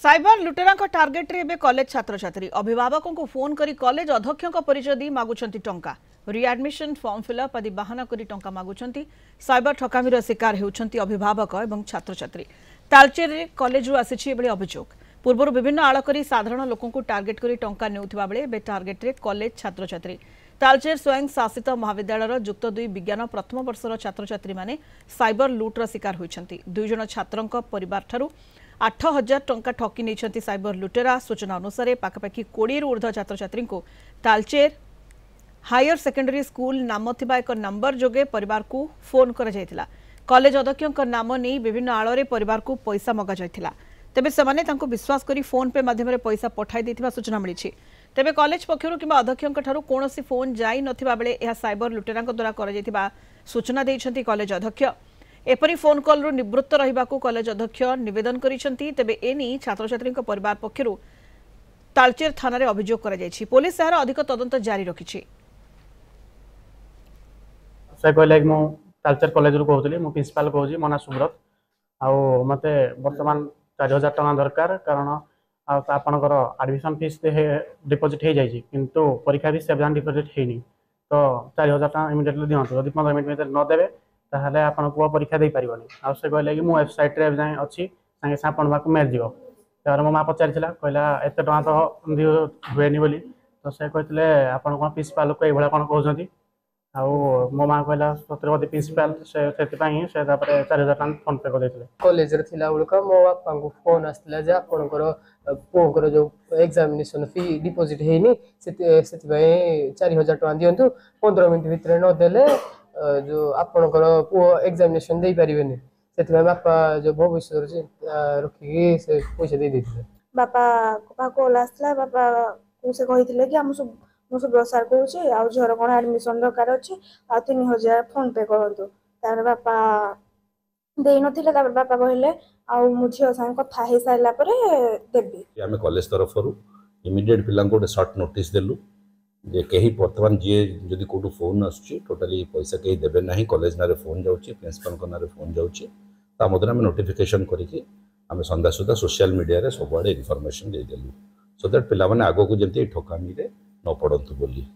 Cyber लुटेरा target रे एबे कॉलेज छात्र छात्री अभिभावकों को फोन करी कॉलेज अध्यक्षों परिचय दी मागुछंती टंका रिएडमिशन फॉर्म फिलअप आदि बाहाना करी टंका मागुछंती साइबर ठकामीर शिकार होउछंती अभिभावक एवं छात्र छात्री तालचेर रे कॉलेज रु आसीछि एबे अभियोग पूर्व विभिन्न आड़ करी साधारण लोकों को टार्गेट करी टंका नेउथिबा बेले एबे टार्गेट रे कॉलेज छात्र छात्री तालचेर स्वयं शासित महाविद्यालय जुक्त 2 विज्ञान प्रथम वर्षर छात्र छात्री माने साइबर लुटर शिकार होइछंती 2 जण छात्रंक परिवार ठारू 8,000 टंका ठकी नहीं साइबर लुटेरा सूचना अनुसार पाखापाखि 20 रु ऊर्ध्व छात्र छात्री को तालचेर हायर सेकेंडरी स्कूल नाम थिबा एक नंबर जोगे परिवार को फोन करा जायतिला कॉलेज अध्यक्षों नाम नहीं विभिन्न आड़े परिवार को पैसा मगा जायतिला तेबे समाने तांको विश्वास करी फोन पे माध्यम रे पैसा पठाई देथिबा सूचना मिली तेबे कॉलेज पक्षरु किबा अध्यक्षों ठारू कोनोसी फोन जाई नथिबा बेले एहा साइबर लुटेरांक द्वारा करा जायतिबा सूचना दैछंती कॉलेज अध्यक्ष एपरी फोन कॉल रु निवृत्त रहिबाकू कॉलेज अध्यक्ष निवेदन करिसेंती तेबे एनी छात्र छात्री परिवार पक्षरु तालचेर थाना रे अभियोग करा जायछि पुलिस सहर अधिक तदंत जारी रखिछि से कहले मो तालचेर कॉलेज रु कहउतली मो प्रिंसिपल कहउजी मना सुब्रत आ मते वर्तमान 4000 टका दरकार कारण आपनकर एडमिशन फीस डिपॉजिट हो जाइछि किंतु परीक्षा फीस सेवन डिपॉजिट हेनी तो 4000 टका इमिडिएटली दियंतु यदि 15 मिनिट में न देबे ताहले आपन को परीक्षा दे पारिबनी आ से कहले कि मो वेबसाइट रे जाय अछि संगे सापन बाकू मेल दियो तार मो मा पचारिथिला कहला एते टका तो हुएनी बोली तो से कहतले आपन को प्रिंसिपल को एभला कोन कहउछंती आ मो मा कहला छत्रपति प्रिंसिपल से सेति पई से तापर 4000 टका फोन पे कर देथिले कॉलेज रे थिला उलका मो बापा को फोन आस्तिला जे आपन को पोकर जो एग्जामिनेशन फी डिपॉजिट हेनी सेति पई 4000 टका दियंतु 15 मिनिट भितर न देले जो आपनकर पो एग्जामिनेशन दे परिबेनी सेति बापा जो भविष्य रखी से पैसा दे देथिले बापा को कॉल आसला बापा को से कहिथिले कि हम सब मो सब प्रसार करूची आ झर कोन एडमिशन दरकार अछि आ 3000 फोन पे करंतु तार बापा देई नथिले तार बापा कहले आ मुझे संग कथा हे साइला परे देबी आमे कॉलेज तरफ रु इमीडिएट पिलां को शॉर्ट नोटिस देलु जे कहीं वर्तमान जी जदि कोटू फोन आसुची टोटली पैसा कहीं देबे नाही कॉलेज नारे फोन जाउची प्रिंसिपल को नारे फोन जाउची ता मदन आमे नोटिफिकेशन करिकि आमे संध्या सुधा सोशल मीडिया रे सबआडे इन्फॉर्मेशन दे देलु सो दैट पिला माने आगो को जंती ठकामी रे न पड़ंतु बोली।